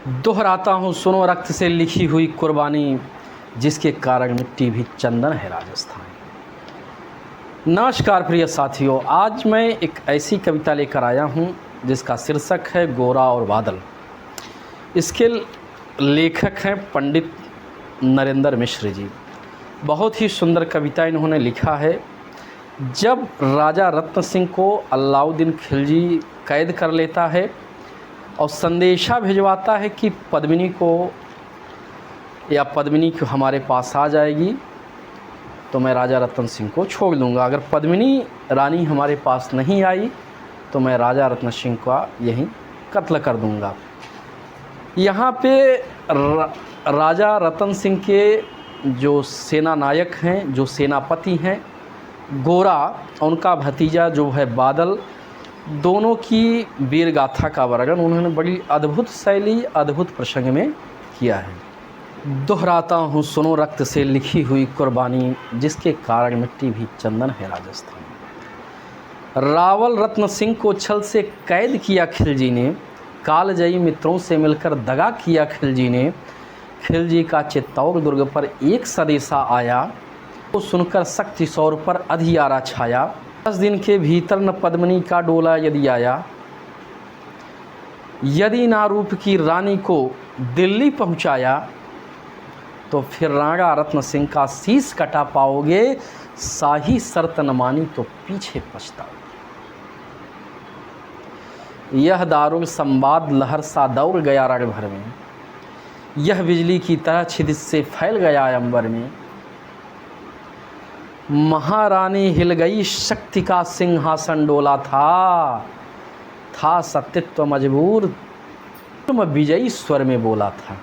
दोहराता हूँ सुनो रक्त से लिखी हुई कुर्बानी, जिसके कारण मिट्टी भी चंदन है राजस्थान। नमस्कार प्रिय साथियों, आज मैं एक ऐसी कविता लेकर आया हूँ जिसका शीर्षक है गोरा और बादल। इसके लेखक हैं पंडित नरेंद्र मिश्र जी। बहुत ही सुंदर कविता इन्होंने लिखा है। जब राजा रत्न सिंह को अलाउद्दीन खिलजी कैद कर लेता है और संदेशा भिजवाता है कि पद्मिनी को हमारे पास आ जाएगी तो मैं राजा रतन सिंह को छोड़ दूंगा, अगर पद्मिनी रानी हमारे पास नहीं आई तो मैं राजा रत्न सिंह का यहीं कत्ल कर दूंगा। यहाँ पे राजा रतन सिंह के जो सेना नायक हैं, जो सेनापति हैं गोरा, उनका भतीजा जो है बादल, दोनों की वीर गाथा का वर्णन उन्होंने बड़ी अद्भुत शैली, अद्भुत प्रसंग में किया है। दोहराता हूँ सुनो रक्त से लिखी हुई कुर्बानी, जिसके कारण मिट्टी भी चंदन है राजस्थान। रावल रत्न सिंह को छल से कैद किया खिलजी ने, कालजयी मित्रों से मिलकर दगा किया खिलजी ने। खिलजी का चित्तौड़ दुर्ग पर एक सदेशा आया, तो सुनकर शक्ति सौर पर अधियारा छाया। 10 दिन के भीतर न पद्मिनी का डोला यदि आया, यदि ना रूप की रानी को दिल्ली पहुंचाया, तो फिर राणा रत्न सिंह का शीश कटा पाओगे। शाही शर्त न मानी तो पीछे पछताओगे। यह दारुल संवाद लहर सा दौड़ गया रण भर में, यह बिजली की तरह छिदिश से फैल गया अंबर में। महारानी हिल गई, शक्ति का सिंहासन डोला था सत्यत्व मजबूर, तुम विजयी स्वर में बोला था।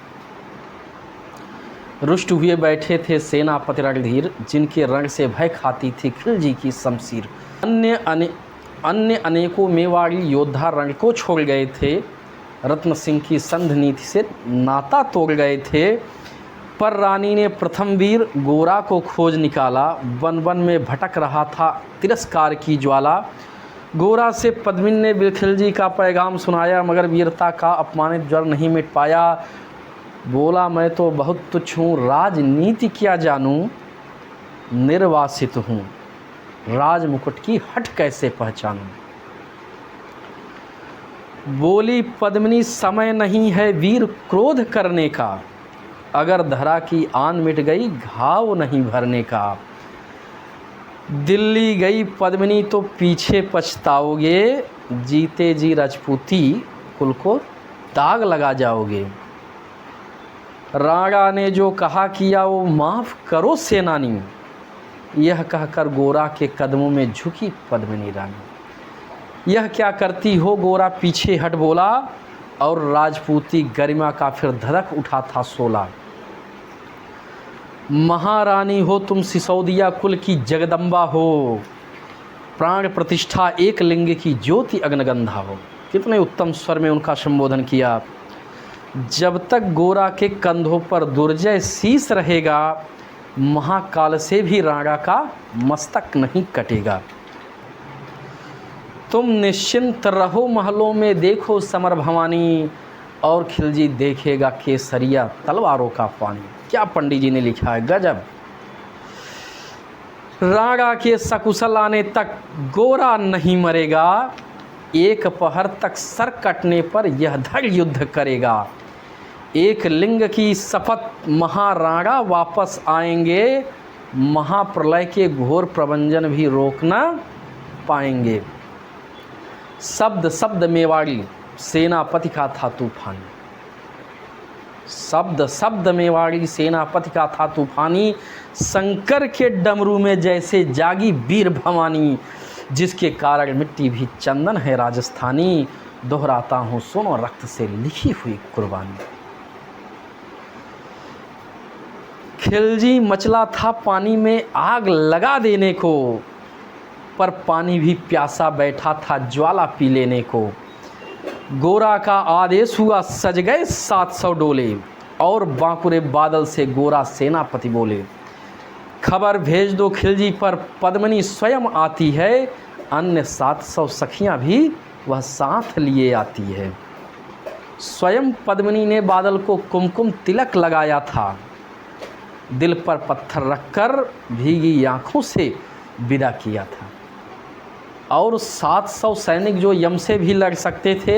रुष्ट हुए बैठे थे सेनापति रणधीर, जिनके रंग से भय खाती थी खिलजी की शमशीर। अन्य अनेकों मेवाड़ी योद्धा रंग को छोड़ गए थे, रत्न सिंह की संध नीति से नाता तोड़ गए थे। पर रानी ने प्रथम वीर गोरा को खोज निकाला, वन वन में भटक रहा था तिरस्कार की ज्वाला। गोरा से पद्मिनी ने खिलजी का पैगाम सुनाया, मगर वीरता का अपमानित ज्वर नहीं मिट पाया। बोला मैं तो बहुत तुच्छ हूँ, राजनीति क्या जानूँ, निर्वासित हूँ, राजमुकुट की हट कैसे पहचानूँ। बोली पद्मिनी समय नहीं है वीर क्रोध करने का, अगर धरा की आन मिट गई घाव नहीं भरने का। दिल्ली गई पद्मिनी तो पीछे पछताओगे, जीते जी राजपूती कुल को दाग लगा जाओगे। राणा ने जो कहा किया वो माफ़ करो सेनानी, यह कहकर गोरा के कदमों में झुकी पद्मिनी रानी। यह क्या करती हो गोरा पीछे हट बोला, और राजपूती गरिमा का फिर धड़क उठा था सोला। महारानी हो तुम सिसोदिया कुल की जगदम्बा हो, प्राण प्रतिष्ठा एक लिंग की ज्योति अग्नगंधा हो। कितने उत्तम स्वर में उनका संबोधन किया। जब तक गोरा के कंधों पर दुर्जय शीश रहेगा, महाकाल से भी राणा का मस्तक नहीं कटेगा। तुम निश्चिंत रहो महलों में देखो समर भवानी, और खिलजी देखेगा केसरिया तलवारों का पानी। क्या पंडित जी ने लिखा है, गजब। राणा के सकुशल आने तक गोरा नहीं मरेगा, एक पहर तक सर कटने पर यह धड़ युद्ध करेगा। एक लिंग की शपथ महाराणा वापस आएंगे, महाप्रलय के घोर प्रबंधन भी रोक न पाएंगे। शब्द शब्द मेवाड़ी सेनापति का था तूफानी, शब्द शब्द मेवाड़ी सेनापति का था तूफानी। शंकर के डमरू में जैसे जागी वीर भवानी, जिसके कारण मिट्टी भी चंदन है राजस्थानी। दोहराता हूँ सुनो रक्त से लिखी हुई कुर्बानी। खिलजी मचला था पानी में आग लगा देने को, पर पानी भी प्यासा बैठा था ज्वाला पी लेने को। गोरा का आदेश हुआ सज गए 700 डोले, और बांकुरे बादल से गोरा सेनापति बोले, खबर भेज दो खिलजी पर पद्मिनी स्वयं आती है, अन्य 700 सखियां भी वह साथ लिए आती है। स्वयं पद्मिनी ने बादल को कुमकुम तिलक लगाया था, दिल पर पत्थर रखकर भीगी आंखों से विदा किया था। और 700 सैनिक जो यम से भी लड़ सकते थे,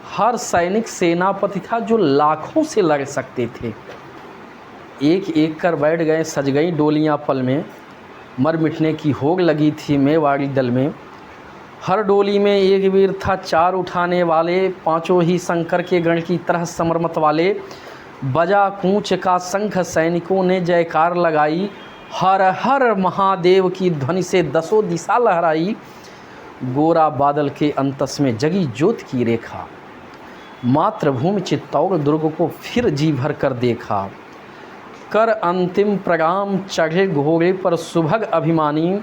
हर सैनिक सेनापति था जो लाखों से लड़ सकते थे। एक एक कर बैठ गए, सज गई डोलियां पल में, मर मिटने की होग लगी थी मेवाड़ी दल में। हर डोली में एक वीर था, 4 उठाने वाले, 5 ही शंकर के गण की तरह समर वाले। बजा कूंच का शंख, सैनिकों ने जयकार लगाई, हर हर महादेव की ध्वनि से 10 दिशा लहराई। गोरा बादल के अंतस में जगी ज्योत की रेखा, मातृभूमि चित्तौड़ दुर्ग को फिर जी भर कर देखा। कर अंतिम प्रगाम चढ़े घोड़े पर सुभग अभिमानी,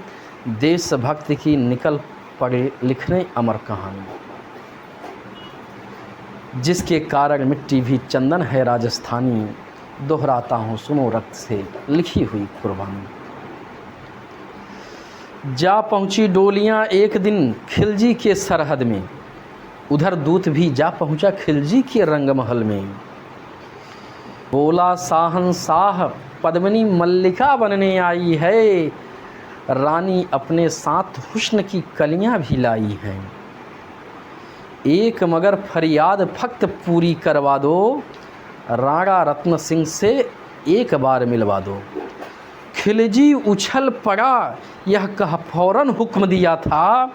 देशभक्ति की निकल पड़े लिखने अमर कहानी। जिसके कारण मिट्टी भी चंदन है राजस्थानी, दोहराता हूँ सुनो रक्त से लिखी हुई कुर्बानी। जा पहुँची डोलियाँ एक दिन खिलजी के सरहद में, उधर दूत भी जा पहुँचा खिलजी के रंगमहल में। बोला शाहंशाह पद्मिनी मल्लिका बनने आई है, रानी अपने साथ हुस्न की कलियां भी लाई हैं। एक मगर फरियाद फक्त पूरी करवा दो, राणा रत्न सिंह से एक बार मिलवा दो। खिलजी उछल पड़ा, यह कह फौरन हुक्म दिया था,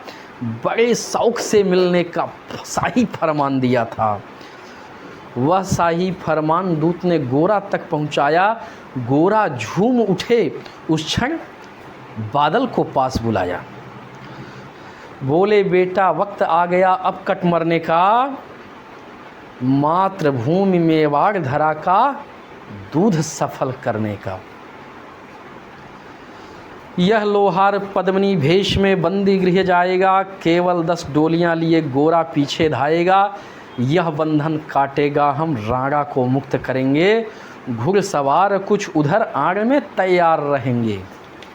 बड़े शौक से मिलने का शाही फरमान दिया था। वह शाही फरमान दूत ने गोरा तक पहुंचाया। गोरा झूम उठे, उस क्षण बादल को पास बुलाया। बोले बेटा वक्त आ गया अब कट मरने का, मातृभूमि मेवाड़ धरा का दूध सफल करने का। यह लोहार पद्मिनी भेष में बंदी गृह जाएगा, केवल 10 डोलियां लिए गोरा पीछे धाएगा। यह बंधन काटेगा हम राणा को मुक्त करेंगे, घुड़सवार कुछ उधर आड़ में तैयार रहेंगे।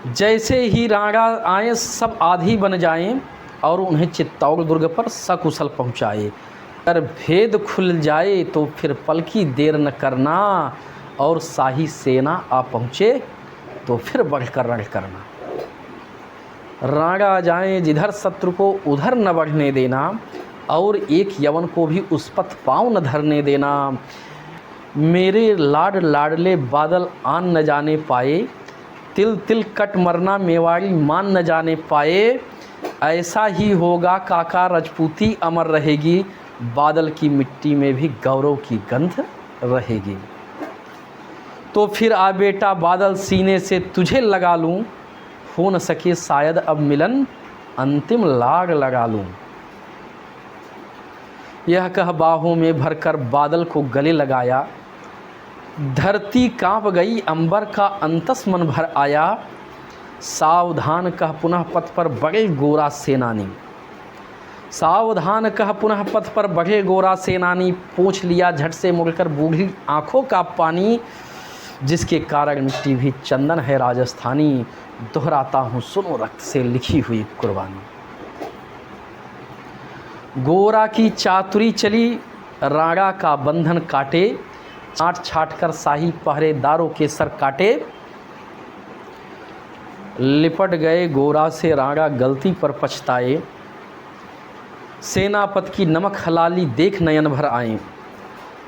जैसे ही राणा आए सब आधी बन जाएं और उन्हें चित्तौड़ दुर्ग पर सकुशल पहुँचाए। अगर भेद खुल जाए तो फिर पल की देर न करना, और शाही सेना आ पहुँचे तो फिर बढ़कर रण करना। राणा जाए जिधर शत्रु को उधर न बढ़ने देना, और एक यवन को भी उस पथ पाँव न धरने देना। मेरे लाड लाडले बादल आन न जाने पाए, तिल तिल कट मरना मेवाड़ी मान न जाने पाए। ऐसा ही होगा काका राजपूती अमर रहेगी, बादल की मिट्टी में भी गौरव की गंध रहेगी। तो फिर आ बेटा बादल सीने से तुझे लगा लूं, हो न सके शायद अब मिलन अंतिम लाग लगा लूं। यह कह बाहों में भरकर बादल को गले लगाया। धरती कांप गई, अंबर का अंतस मन भर आया। सावधान कह पुनः पथ पर बढ़े गोरा सेनानी, सावधान कह पुनः पथ पर बढ़े गोरा सेनानी। पूछ लिया झट से मुड़कर बूढ़ी आंखों का पानी, जिसके कारण मिट्टी भी चंदन है राजस्थानी, दोहराता हूँ सुनो रक्त से लिखी हुई कुर्बानी। गोरा की चातुरी चली, राणा का बंधन काटे, छाट छाट कर शाही पहरेदारों के सर काटे। लिपट गए गोरा से राणा गलती पर पछताए, सेनापति की नमक हलाली देख नयन भर आए।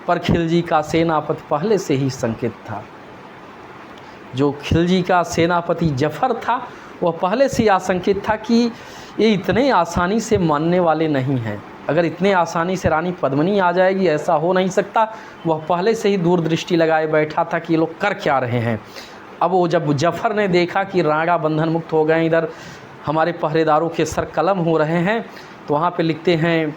पर खिलजी का सेनापति पहले से ही संकेत था। जो खिलजी का सेनापति जफर था वह पहले से आशंकित था कि ये इतने आसानी से मानने वाले नहीं हैं। अगर इतने आसानी से रानी पद्मिनी आ जाएगी ऐसा हो नहीं सकता। वह पहले से ही दूरदृष्टि लगाए बैठा था कि ये लोग कर क्या रहे हैं। अब वो जब जफर ने देखा कि राणा बंधन मुक्त हो गए, इधर हमारे पहरेदारों के सर कलम हो रहे हैं, तो वहाँ पे लिखते हैं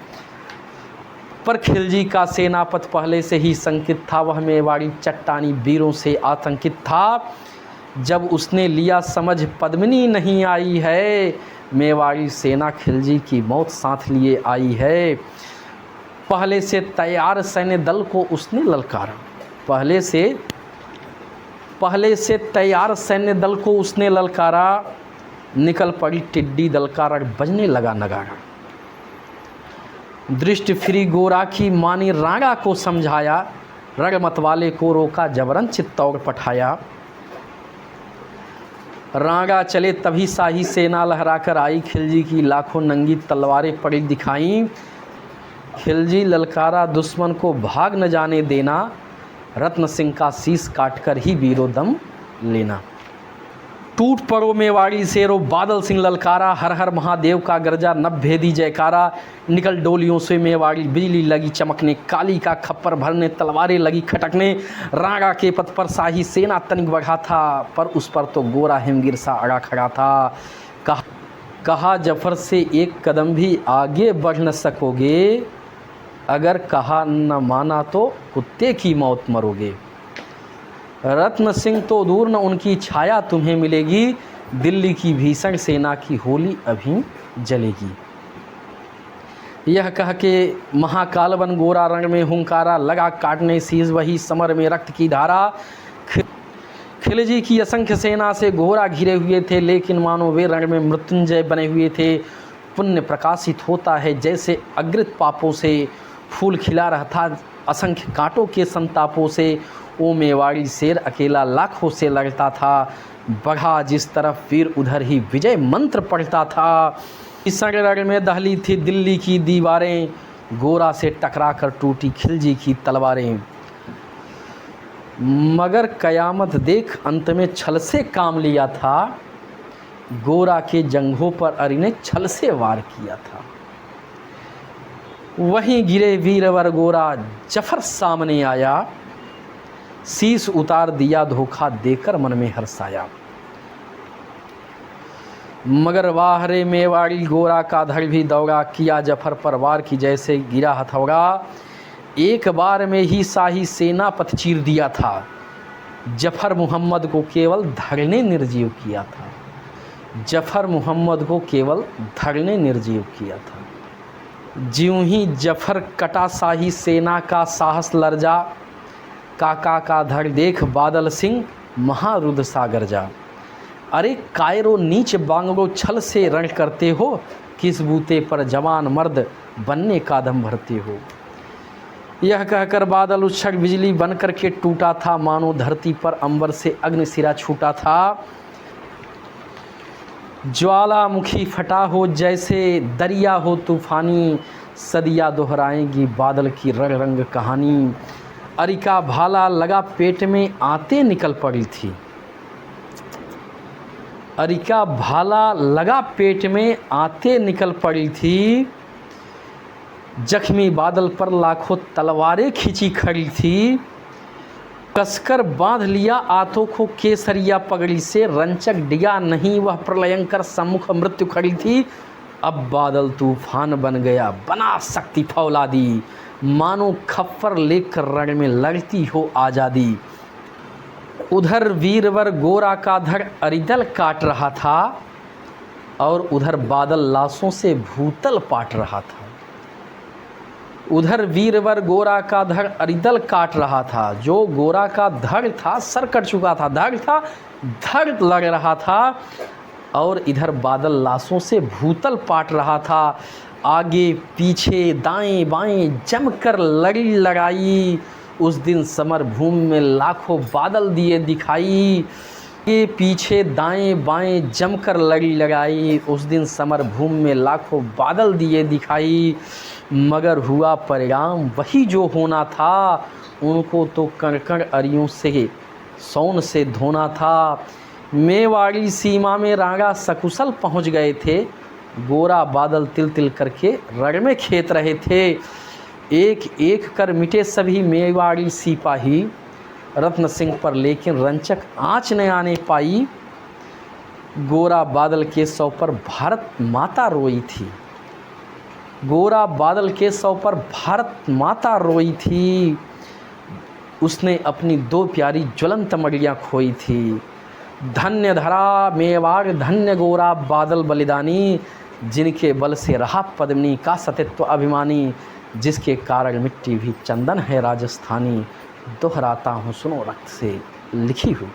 पर खिलजी का सेनापति पहले से ही संकित था, वह मेवाड़ी चट्टानी वीरों से आतंकित था। जब उसने लिया समझ पद्मिनी नहीं आई है, मेवाड़ी सेना खिलजी की मौत साथ लिए आई है। पहले से तैयार सैन्य दल को उसने ललकारा, पहले से तैयार सैन्य दल को उसने ललकारा। निकल पड़ी टिड्डी दल का रग, बजने लगा नगाड़ा। दृष्टि फिरी गोरा की मानी रांगा को समझाया, रग मतवाले को रोका जबरन चित्तौड़ पठाया। रांगा चले तभी शाही सेना लहरा कर आई, खिलजी की लाखों नंगी तलवारें पड़ी दिखाई। खिलजी ललकारा दुश्मन को भाग न जाने देना, रत्न सिंह का शीश काटकर ही वीरो दम लेना। टूट पड़ो मेवाड़ी शेरो बादल सिंह ललकारा, हर हर महादेव का गर्जा नभ भेदी जयकारा। निकल डोलियों से मेवाड़ी बिजली लगी चमकने, काली का खप्पर भरने तलवारें लगी खटकने। रांगा के पथ पर शाही सेना तनिक बढ़ा था, पर उस पर तो गोरा हिमगिर सा अड़ा खड़ा था। कहा जफर से एक कदम भी आगे बढ़ न सकोगे, अगर कहा न माना तो कुत्ते की मौत मरोगे। रत्न सिंह तो दूर न उनकी छाया तुम्हें मिलेगी, दिल्ली की भीषण सेना की होली अभी जलेगी। यह कह के महाकाल बन गोरा रंग में हुंकारा, लगा काटने शीश वही समर में रक्त की धारा। खिलजी की असंख्य सेना से गोरा घिरे हुए थे, लेकिन मानो वे रंग में मृत्युंजय बने हुए थे। पुण्य प्रकाशित होता है जैसे अग्रित पापों से, फूल खिला रहा था असंख्य कांटों के संतापों से। ओ मेवाड़ी शेर अकेला लाखों से लड़ता था, बढ़ा जिस तरफ वीर उधर ही विजय मंत्र पढ़ता था। इस रण में दहली थी दिल्ली की दीवारें, गोरा से टकरा कर टूटी खिलजी की तलवारें। मगर कयामत देख अंत में छल से काम लिया था, गोरा के जंघों पर अरी ने छल से वार किया था। वहीं गिरे वीरवर गोरा जफर सामने आया, शीश उतार दिया धोखा देकर मन में हर्षाया। मगर वाह रे मेवाड़ी गोरा का धड़ भी दौड़ा, किया जफर पर वार की जैसे गिरा हथौड़ा। एक बार में ही शाही सेना पथ चीर दिया था, जफर मुहम्मद को केवल धड़ ने निर्जीव किया था। जफर मुहम्मद को केवल धड़ ने निर्जीव किया था। ज्यों ही जफर कटा शाही सेना का साहस लर्जा, काका का धड़ देख बादल सिंह महारुद्र सागर जा। अरे कायरो नीच बांगो छल से रण करते हो, किस बूते पर जवान मर्द बनने का दम भरते हो। यह कहकर बादल उछक बिजली बनकर के टूटा था, मानो धरती पर अंबर से अग्निशिरा छूटा था। ज्वालामुखी फटा हो जैसे दरिया हो तूफानी, सदिया दोहराएंगी बादल की रंग रंग कहानी। अरिका भाला लगा पेट में आते निकल पड़ी थी, अरिका भाला लगा पेट में आते निकल पड़ी थी। जख्मी बादल पर लाखों तलवारें खींची खड़ी थी, कसकर बांध लिया आंतों को केसरिया पगड़ी से। रंचक डिगा नहीं वह प्रलयंकर सम्मुख मृत्यु खड़ी थी। अब बादल तूफान बन गया बना शक्ति फौलादी, मानो खप्पर लेकर रण में लड़ती हो आज़ादी। उधर वीरवर गोरा का धड़ अरिदल काट रहा था, और उधर बादल लाशों से भूतल पाट रहा था। उधर वीरवर गोरा का धड़ अरिदल काट रहा था, जो गोरा का धड़ था सर कट चुका था, धड़ था धड़ लग रहा था, और इधर बादल लाशों से भूतल पाट रहा था। आगे पीछे दाएं बाएं जमकर लड़ी लगाई, उस दिन समर भूमि में लाखों बादल दिए दिखाई। ये पीछे दाएं बाएं जमकर लड़ी लगाई, उस दिन समर भूमि में लाखों बादल दिए दिखाई। मगर हुआ परिणाम वही जो होना था, उनको तो कण कण अरियों से सौन से धोना था। मेवाड़ी सीमा में रांगा सकुशल पहुंच गए थे, गोरा बादल तिल तिल करके रण में खेत रहे थे। एक एक कर मिटे सभी मेवाड़ी सिपाही रत्न सिंह पर, लेकिन रंचक आँच न आने पाई। गोरा बादल के शव पर भारत माता रोई थी, गोरा बादल के शव पर भारत माता रोई थी। उसने अपनी दो प्यारी ज्वलंत मड़ियाँ खोई थी। धन्य धरा मेवाड़ धन्य गोरा बादल बलिदानी, जिनके बल से रहा पद्मिनी का सतित्व अभिमानी। जिसके कारण मिट्टी भी चंदन है राजस्थानी, दोहराता हूँ सुनो रक्त से लिखी हुई।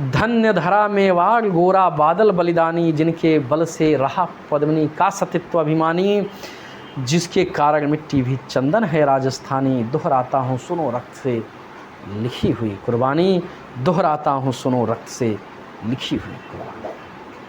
धन्य धरा मेवाड़ गोरा बादल बलिदानी, जिनके बल से रहा पद्मिनी का सतीत्व अभिमानी, जिसके कारण मिट्टी भी चंदन है राजस्थानी। दोहराता हूँ सुनो रक्त से लिखी हुई कुर्बानी, दोहराता हूँ सुनो रक्त से लिखी हुई कुर्बानी।